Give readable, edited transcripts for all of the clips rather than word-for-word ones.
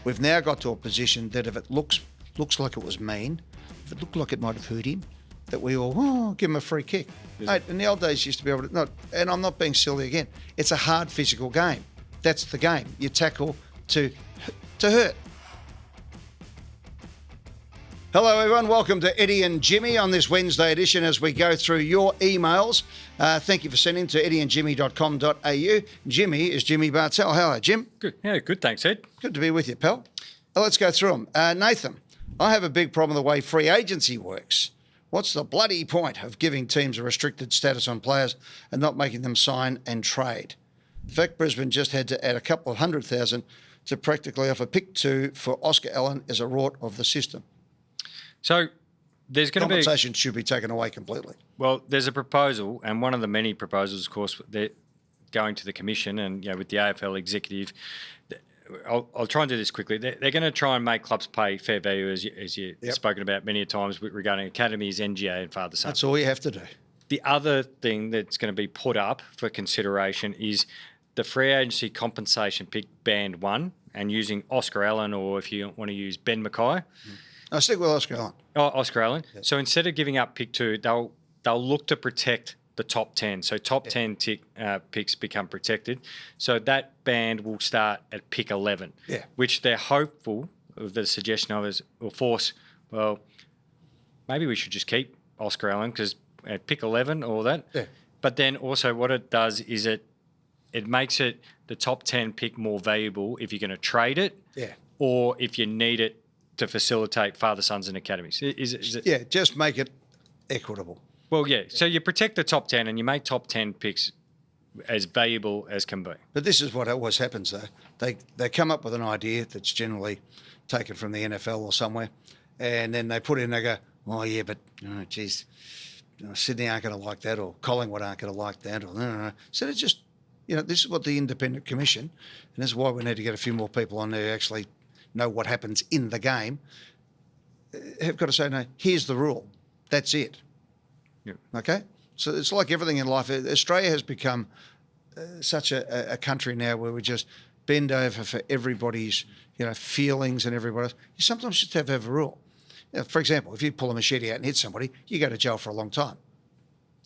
We've now got to a position that if it looks like it was mean, if it looked like it might have hurt him, that we all give him a free kick. Mate, in the old days, you used to be able to and I'm not being silly again. It's a hard physical game. That's the game. You tackle to hurt. Hello, everyone. Welcome to Eddie and Jimmy on this Wednesday edition as we go through your emails. Thank you for sending to eddieandjimmy.com.au. Jimmy is Jimmy Bartel. Hello, Jim. Good. Yeah, good. Thanks, Ed. Good to be with you, pal. Let's go through them. Nathan, I have a big problem with the way free agency works. What's the bloody point of giving teams a restricted status on players and not making them sign and trade? In fact, Brisbane just had to add a couple of 100,000 to practically offer pick 2 for Oscar Allen as a rort of the system. So there's going to be... Compensation should be taken away completely. Well, there's a proposal, and one of the many proposals, of course, they're going to the Commission and, with the AFL executive. I'll try and do this quickly. They're going to try and make clubs pay fair value, as you've spoken about many times regarding academies, NGA and father-son. That's all you have to do. The other thing that's going to be put up for consideration is the free agency compensation pick band 1 and using Oscar Allen, or if you want to use Ben McGuire. I'll stick with Oscar Allen. Oh, Oscar Allen. Yep. So instead of giving up pick 2, they'll look to protect the top 10. So top 10 picks become protected. So that band will start at pick 11, which they're hopeful of the suggestion of will force, well, maybe we should just keep Oscar Allen because at pick 11 or that. Yeah. But then also what it does is it makes it the top 10 pick more valuable if you're going to trade it or if you need it to facilitate father, sons and academies. Is it? Yeah, just make it equitable. Well, yeah. So you protect the top 10 and you make top 10 picks as valuable as can be. But this is what always happens, though. They come up with an idea that's generally taken from the NFL or somewhere, and then they put in, they go, oh, yeah, but, Sydney aren't going to like that, or Collingwood aren't going to like that, or no. So it's just, this is what the Independent Commission, and this is why we need to get a few more people on there who actually know what happens in the game, have got to say, no, here's the rule. That's it. Yep. Okay? So it's like everything in life. Australia has become such a country now where we just bend over for everybody's, feelings and everybody else. You sometimes just have to have a rule. For example, if you pull a machete out and hit somebody, you go to jail for a long time.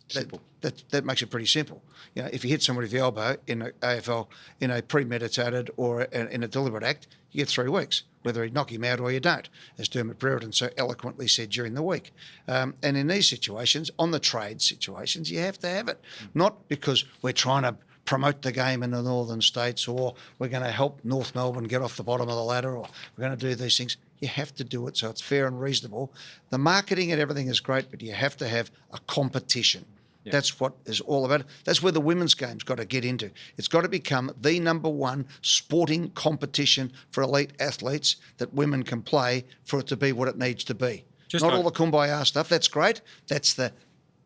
Simple. That makes it pretty simple. If you hit somebody with the elbow in the AFL in a premeditated or in a deliberate act, you get 3 weeks, whether you knock him out or you don't, as Dermot Brereton so eloquently said during the week. And in these situations, on the trade situations, you have to have it. Not because we're trying to promote the game in the northern states or we're going to help North Melbourne get off the bottom of the ladder or we're going to do these things. You have to do it so it's fair and reasonable. The marketing and everything is great, but you have to have a competition. Yeah. That's what is all about it. That's where the women's game's got to get into. It's got to become the number one sporting competition for elite athletes that women can play for it to be what it needs to be. Not all the kumbaya stuff. That's great. That's the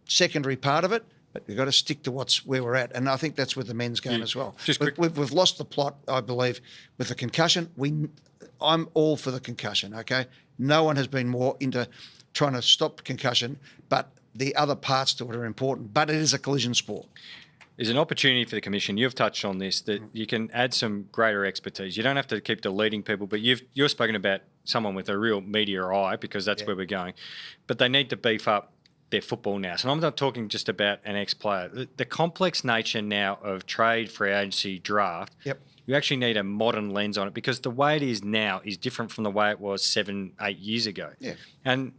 secondary part of it. But we've got to stick to where we're at. And I think that's with the men's game as well. We've lost the plot, I believe, with the concussion. I'm all for the concussion, okay? No one has been more into trying to stop concussion, but the other parts to it are important. But it is a collision sport. There's an opportunity for the Commission. You've touched on this, that you can add some greater expertise. You don't have to keep deleting people, but you've spoken about someone with a real media eye because that's where we're going. But they need to beef up their football now. So I'm not talking just about an ex-player. The complex nature now of trade, free agency, draft, you actually need a modern lens on it because the way it is now is different from the way it was 7-8 years ago. Yeah. And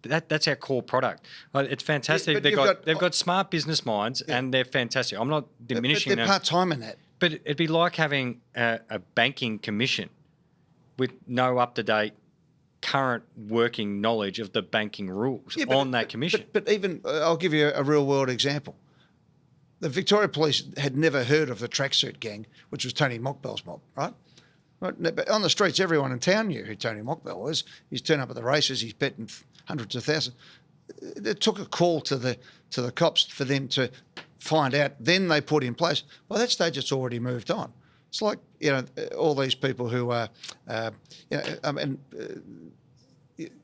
that's our core product. It's fantastic. They've got smart business minds and they're fantastic. I'm not diminishing them. They're part-time in that. But it'd be like having a banking commission with no up-to-date current working knowledge of the banking rules on that commission. But even, I'll give you a real-world example. The Victoria Police had never heard of the tracksuit gang, which was Tony Mockbell's mob, right? But on the streets, everyone in town knew who Tony Mockbell was. He's turned up at the races. He's betting hundreds of thousands. It took a call to the cops for them to find out. Then they put in place. By that stage, it's already moved on. It's like, all these people who are,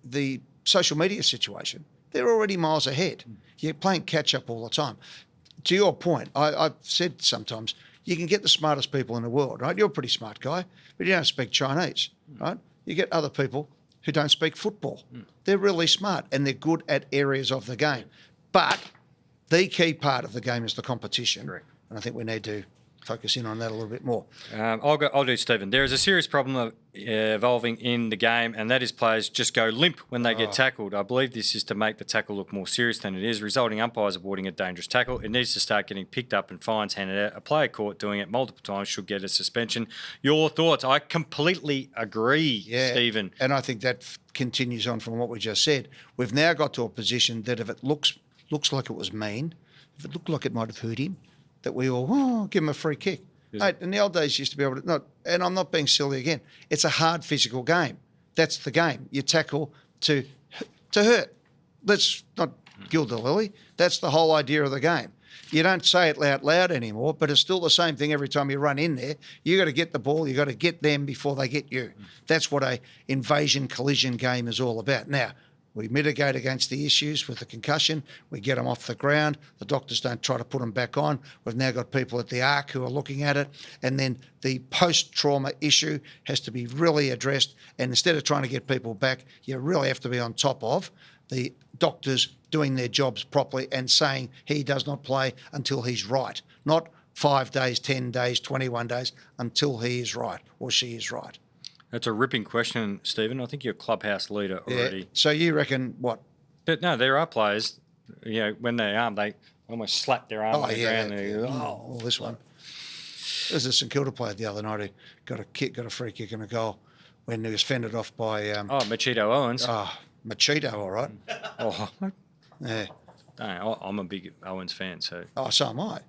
the social media situation, they're already miles ahead. You're playing catch up all the time. To your point, I've said sometimes You can get the smartest people in the world, right? You're a pretty smart guy, but you don't speak Chinese, right? You get other people who don't speak football. They're really smart and they're good at areas of the game. But the key part of the game is the competition. Correct. And I think we need to focus in on that a little bit more. I'll do Stephen. There is a serious problem of evolving in the game, and that is players just go limp when they get tackled. I believe this is to make the tackle look more serious than it is, resulting umpires avoiding a dangerous tackle. It needs to start getting picked up and fines handed out. A player caught doing it multiple times should get a suspension. Your thoughts? I completely agree, Stephen. And I think that continues on from what we just said. We've now got to a position that if it looks like it was mean, if it looked like it might have hurt him, that we all give him a free kick. Mate, in the old days, you used to be able to and I'm not being silly again. It's a hard physical game. That's the game. You tackle to hurt. Let's not gild the lily. That's the whole idea of the game. You don't say it out loud anymore, but it's still the same thing every time you run in there. You got to get the ball. You got to get them before they get you. That's what a invasion collision game is all about. Now, we mitigate against the issues with the concussion. We get them off the ground. The doctors don't try to put them back on. We've now got people at the ARC who are looking at it. And then the post-trauma issue has to be really addressed. And instead of trying to get people back, you really have to be on top of the doctors doing their jobs properly and saying he does not play until he's right. Not 5 days, 10 days, 21 days, until he is right or she is right. That's a ripping question, Stephen. I think you're a clubhouse leader already. Yeah. So you reckon what? But no, there are players, when they almost slap their arm on the ground. Well, this one. There's a St Kilda player the other night who got a free kick and a goal when he was fended off by... Machito Owens. Machito, all right. Yeah. I'm a big Owens fan, so... So am I.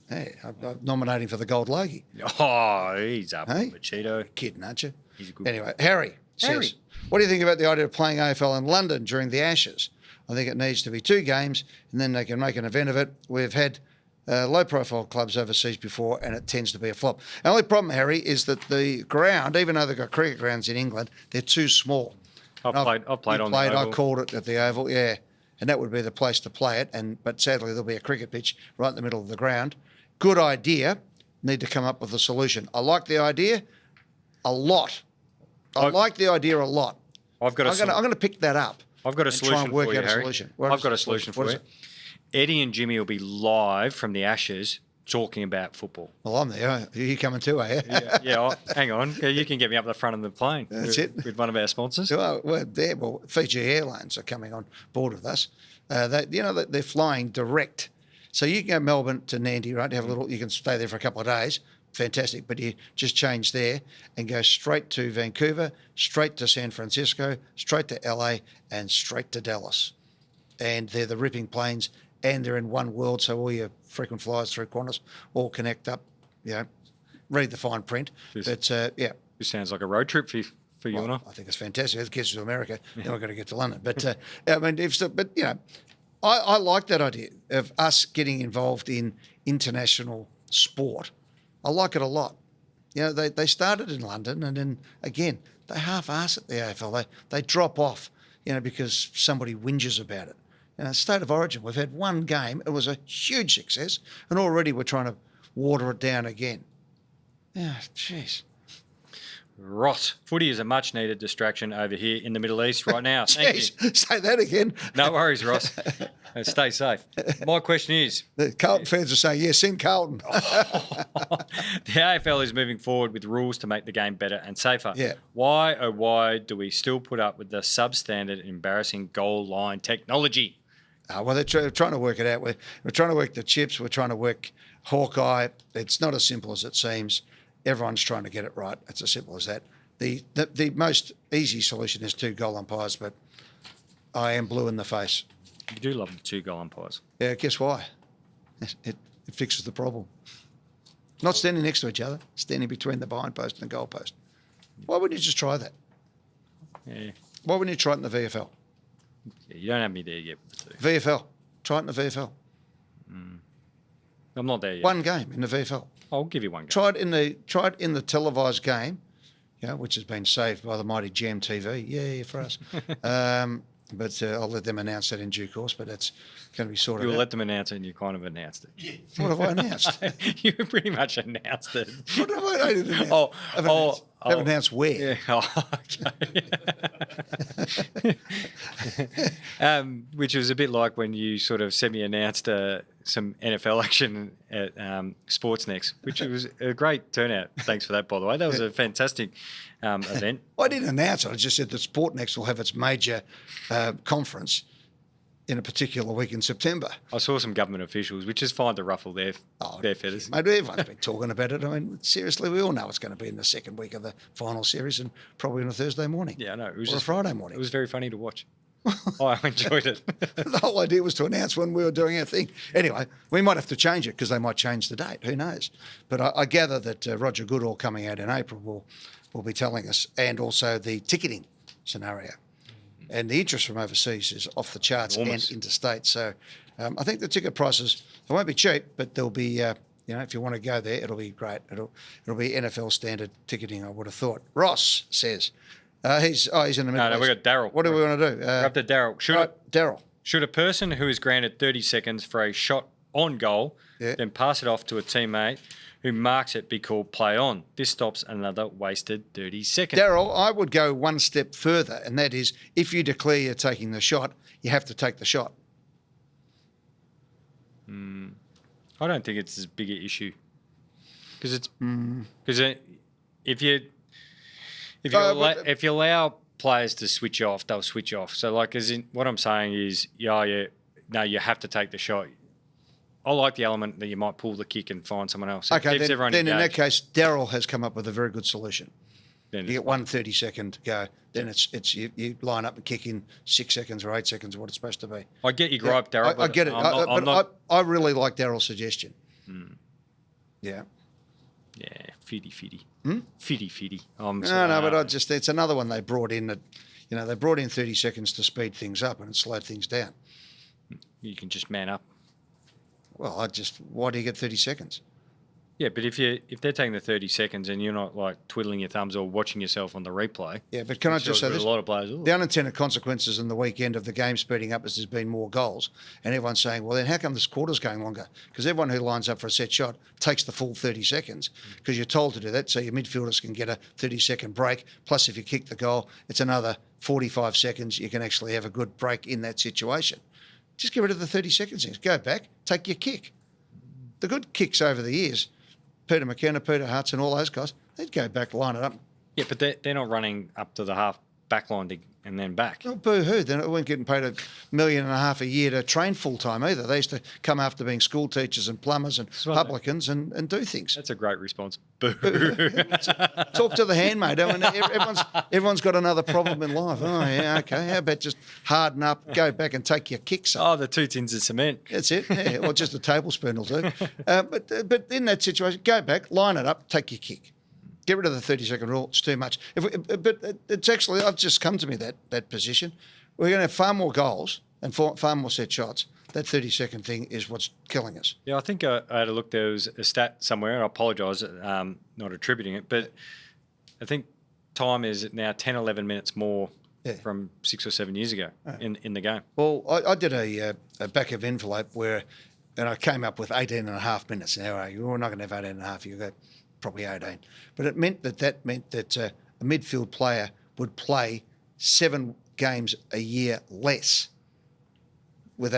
Hey, I'm nominating for the Gold Logie. Oh, he's up, Machito. Kidding, aren't you? He's a good Anyway, Harry says, what do you think about the idea of playing AFL in London during the Ashes? I think it needs to be 2 games and then they can make an event of it. We've had low-profile clubs overseas before and it tends to be a flop. The only problem, Harry, is that the ground, even though they've got cricket grounds in England, they're too small. I've played on the Oval. I called it at the Oval, yeah. And that would be the place to play it. But sadly, there'll be a cricket pitch right in the middle of the ground. Good idea. Need to come up with a solution. I like the idea a lot. I'm going to pick that up. I've got a solution for you, Harry. I've got a solution for you. Eddie and Jimmy will be live from the Ashes talking about football. Well, I'm there. Are you coming too, are you? Hang on. You can get me up the front of the plane. That's it. With one of our sponsors. Well, Fiji Airlines are coming on board with us. They're flying direct. So you can go Melbourne to Nandi, right? You can stay there for a couple of days. Fantastic. But you just change there and go straight to Vancouver, straight to San Francisco, straight to LA, and straight to Dallas. And they're the ripping planes, and they're in one world. So all your frequent flyers through Qantas all connect up. Read the fine print. This sounds like a road trip for you and I. I think it's fantastic. It gets to America. Then we've got to get to London. But I like that idea of us getting involved in international sport. I like it a lot. They started in London and then, again, they half-ass at the AFL. They drop off, because somebody whinges about it. State of Origin, we've had one game. It was a huge success, and already we're trying to water it down again. Yeah, jeez. Ross, footy is a much-needed distraction over here in the Middle East right now. Thank you. Say that again. No worries, Ross. Stay safe. My question is... The Carlton fans are saying, yes, send Carlton. The AFL is moving forward with rules to make the game better and safer. Yeah. Why do we still put up with the substandard, embarrassing goal line technology? Well, they're trying to work it out. We're trying to work the chips. We're trying to work Hawkeye. It's not as simple as it seems. Everyone's trying to get it right. It's as simple as that. The most easy solution is 2 goal umpires, but I am blue in the face. You do love the 2 goal umpires. Yeah, guess why? It fixes the problem. Not standing next to each other, standing between the behind post and the goal post. Why wouldn't you just try that? Yeah. Why wouldn't you try it in the VFL? Yeah, you don't have me there yet with the 2. VFL. Try it in the VFL. I'm not there yet. One game in the VFL. I'll give you one game. Try it in the televised game, which has been saved by the mighty Jam TV. Yeah, for us. But I'll let them announce that in due course. But that's going to be sorted You'll out. let them announce it, and you kind of announced it. What have I announced? You pretty much announced it. What have I announced? Oh, haven't announced where. Yeah. Oh, okay. Which was a bit like when you sort of semi-announced some NFL action at Sports Next, which was a great turnout. Thanks for that, by the way. That was a fantastic event. I didn't announce it. I just said that Sportnext will have its major conference in a particular week in September. I saw some government officials, which is fine to ruffle their feathers. Mate, everyone's been talking about it. I mean, seriously, we all know it's going to be in the second week of the final series and probably on a Thursday morning. Yeah, I know. It was or a Friday morning. It was very funny to watch. I enjoyed it. The whole idea was to announce when we were doing our thing. Anyway, we might have to change it because they might change the date. Who knows? But I gather that Roger Goodall coming out in April will be telling us, and also the ticketing scenario. And the interest from overseas is off the charts Enormous. and interstate. So I think the ticket prices, they won't be cheap, but they'll be, if you want to go there, it'll be great. It'll be NFL standard ticketing, I would have thought. Ross says, he's in the middle. No, we got Daryl. What do we want to do? We're up to Daryl. Daryl. Should a person who is granted 30 seconds for a shot on goal, then pass it off to a teammate who marks it, be called play on? This stops another wasted 30 seconds. Daryl, I would go one step further, and that is if you declare you're taking the shot, you have to take the shot. I don't think it's as big an issue because if you allow players to switch off, they'll switch off. So, like, as in what I'm saying is, you have to take the shot. I like the element that you might pull the kick and find someone else. Okay, then in that engaged. case, Daryl has come up with a very good solution. Then You get 1 30-second go, then it's you line up and kick in 6 seconds or 8 seconds, what it's supposed to be. I get your gripe, Daryl. I get it, I really like Daryl's suggestion. Yeah. Yeah, fitty. Hmm? Fitty. But it's another one they brought in that, they brought in 30 seconds to speed things up and it slowed things down. You can just man up. Well, why do you get 30 seconds? Yeah, but if they're taking the 30 seconds and you're not like twiddling your thumbs or watching yourself on the replay. Yeah, but can I just say this? A lot of players. The unintended consequences in the weekend of the game speeding up is there's been more goals. And everyone's saying, well, then how come this quarter's going longer? Because everyone who lines up for a set shot takes the full 30 seconds because you're told to do that so your midfielders can get a 30-second break. Plus, if you kick the goal, it's another 45 seconds. You can actually have a good break in that situation. Just get rid of the 30 seconds. Go back, take your kick. The good kicks over the years, Peter McKenna, Peter Hudson, all those guys, they'd go back, line it up. Yeah, but they're not running up to the half back line and then back. Oh, boo-hoo. They weren't getting paid $1.5 million a year to train full-time either. They used to come after being school teachers and plumbers and publicans and do things. That's a great response. Boo. Talk to the handmaid. I mean, everyone's got another problem in life. Oh, yeah, okay. How about just harden up, go back and take your kicks up? Oh, the 2 tins of cement. That's it. Yeah, or just a tablespoon will do. But in that situation, go back, line it up, take your kick. Get rid of the 30-second rule. It's too much. But it's actually, I've just come to me that position. We're going to have far more goals and far more set shots. That 30-second thing is what's killing us. Yeah, I think I had a look. There was a stat somewhere, and I apologise not attributing it, but I think time is now 10, 11 minutes more from 6 or 7 years ago in the game. Well, I did a back of envelope and I came up with 18 and a half minutes. Now, we're not going to have 18 and a half. You got probably 18. But it meant that a midfield player would play 7 games a year less with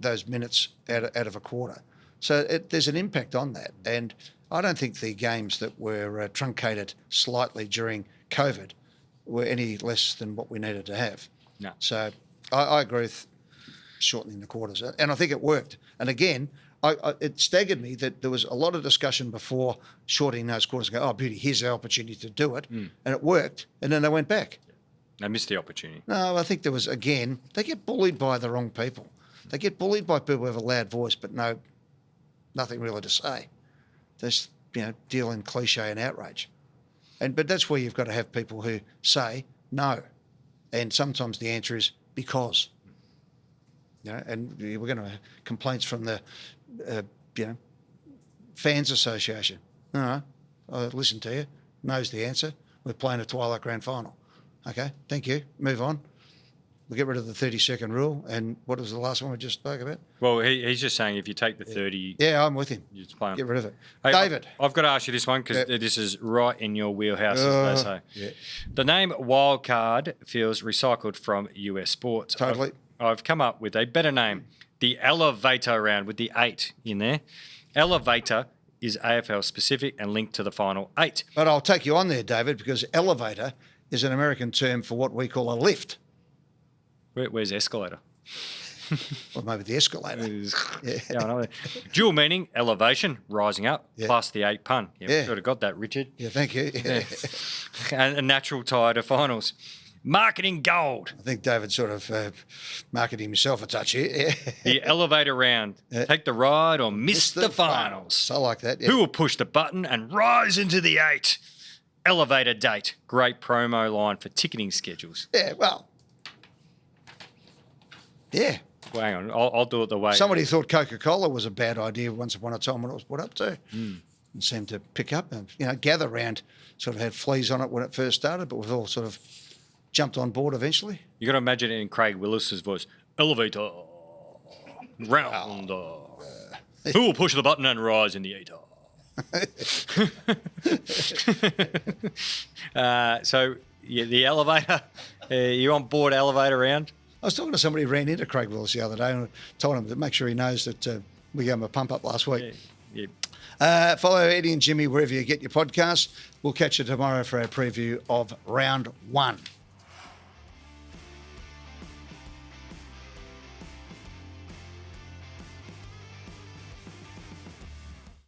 those minutes out of a quarter. So there's an impact on that. And I don't think the games that were truncated slightly during COVID were any less than what we needed to have. No. So I agree with shortening the quarters. And I think it worked. And again, it staggered me that there was a lot of discussion before shortening those quarters. Go, oh, beauty, here's our opportunity to do it. And it worked. And then they went back. They missed the opportunity. No, I think there was, again, they get bullied by the wrong people. They get bullied by people who have a loud voice but nothing really to say. They just, deal in cliche and outrage. But that's where you've got to have people who say no. And sometimes the answer is because. And we're going to have complaints from the, Fans Association. All right, I listen to you. Knows the answer. We're playing a Twilight Grand Final. Okay, thank you. Move on. we'll get rid of the 30-second rule. And what was the last one we just spoke about? Well, he's just saying if you take the 30... Yeah, I'm with him. You just play 'em. Get rid of it. Hey, David. I've got to ask you this one because this is right in your wheelhouse, as they say. Yeah. The name wildcard feels recycled from US sports. Totally. I've come up with a better name. The elevator round with the 8 in there. Elevator is AFL specific and linked to the final 8. But I'll take you on there, David, because elevator is an American term for what we call a lift. Where's escalator? Or maybe the escalator. Yeah, I know. Dual meaning, elevation, rising up, plus the 8 pun. Yeah, we sort of got that, Richard. Yeah, thank you. Yeah. And a natural tie to finals. Marketing gold. I think David sort of marketed himself a touch here. Yeah. The elevator round. Take the ride or miss the finals. I like that. Yeah. Who will push the button and rise into the 8? Elevator date. Great promo line for ticketing schedules. Yeah, well. Yeah. Well, hang on, I'll do it the way. Somebody thought Coca-Cola was a bad idea once upon a time when it was put up too. And seemed to pick up. And, Gather Round sort of had fleas on it when it first started, but we've all sort of jumped on board eventually. You got to imagine it in Craig Willis's voice. Elevator round. Who will push the button and rise in the 8? So the elevator. You on board elevator round? I was talking to somebody who ran into Craig Willis the other day and told him to make sure he knows that we gave him a pump up last week. Yeah. Follow Eddie and Jimmy wherever you get your podcasts. We'll catch you tomorrow for our preview of round 1.